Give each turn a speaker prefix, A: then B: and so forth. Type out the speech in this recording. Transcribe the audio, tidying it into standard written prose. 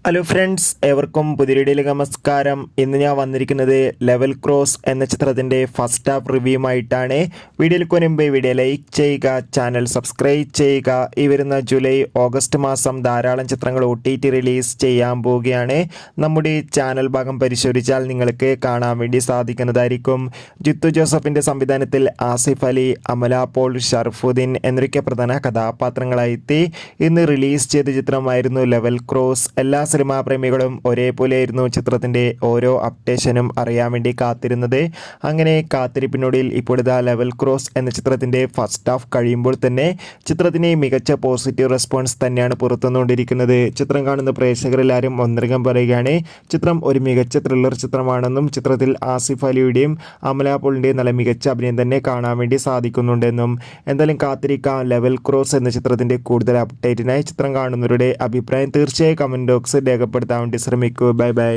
A: Hello friends, ഏവർക്കും പുതിയ വീഡിയോയിലേക്ക് നമസ്കാരം. ഇന്ന് ഞാൻ വന്നിരിക്കുന്നത് ലെവൽ ക്രോസ് എന്ന ചിത്രത്തിൻ്റെ ഫസ്റ്റ് ഹാഫ് റിവ്യൂമായിട്ടാണ്. വീഡിയോയിലേക്ക് മുൻപ് വീഡിയോ ലൈക്ക് ചെയ്യുക, ചാനൽ സബ്സ്ക്രൈബ് ചെയ്യുക. ഈ വരുന്ന ജൂലൈ ഓഗസ്റ്റ് മാസം ധാരാളം ചിത്രങ്ങൾ OTT റിലീസ് ചെയ്യാൻ പോവുകയാണ്. നമ്മുടെ ചാനൽ ഭാഗം പരിശോധിച്ചാൽ നിങ്ങൾക്ക് കാണാൻ വേണ്ടി സാധിക്കുന്നതായിരിക്കും. ജിത്തു ജോസഫിൻ്റെ സംവിധാനത്തിൽ ആസിഫ് അലി, അമല പോൾ, ഷർഫുദ്ദീൻ എന്നൊക്കെ പ്രധാന കഥാപാത്രങ്ങളായി ഇന്ന് റിലീസ് ചെയ്ത ചിത്രമായിരുന്നു ലെവൽ ക്രോസ്. എല്ലാ സിനിമാ പ്രേമികളും ഒരേപോലെയായിരുന്നു ചിത്രത്തിൻ്റെ ഓരോ അപ്ഡേഷനും അറിയാൻ വേണ്ടി കാത്തിരുന്നത്. അങ്ങനെ കാത്തിരിപ്പിനൊടുവിൽ ഇപ്പോഴിതാ ലെവൽ ക്രോസ് എന്ന ചിത്രത്തിൻ്റെ ഫസ്റ്റ് ഹാഫ് കഴിയുമ്പോൾ തന്നെ ചിത്രത്തിന് മികച്ച പോസിറ്റീവ് റെസ്പോൺസ് തന്നെയാണ് പുറത്തുവന്നുകൊണ്ടിരിക്കുന്നത്. ചിത്രം കാണുന്ന പ്രേക്ഷകരെല്ലാവരും ഒന്നടങ്കം പറയുകയാണ് ചിത്രം ഒരു മികച്ച ത്രില്ലർ ചിത്രമാണെന്നും ചിത്രത്തിൽ ആസിഫ് അലിയുടെയും അമല പോളിൻ്റെയും നല്ല മികച്ച അഭിനയം തന്നെ കാണാൻ വേണ്ടി സാധിക്കുന്നുണ്ടെന്നും. എന്തായാലും കാത്തിരിക്കാം ലെവൽ ക്രോസ് എന്ന ചിത്രത്തിൻ്റെ കൂടുതൽ അപ്ഡേറ്റിനായി. ചിത്രം കാണുന്നവരുടെ അഭിപ്രായം തീർച്ചയായും കമൻറ്റ് ബോക്സിൽ രേഖപ്പെടുത്താൻ വേണ്ടി ശ്രമിക്കൂ. Bye bye.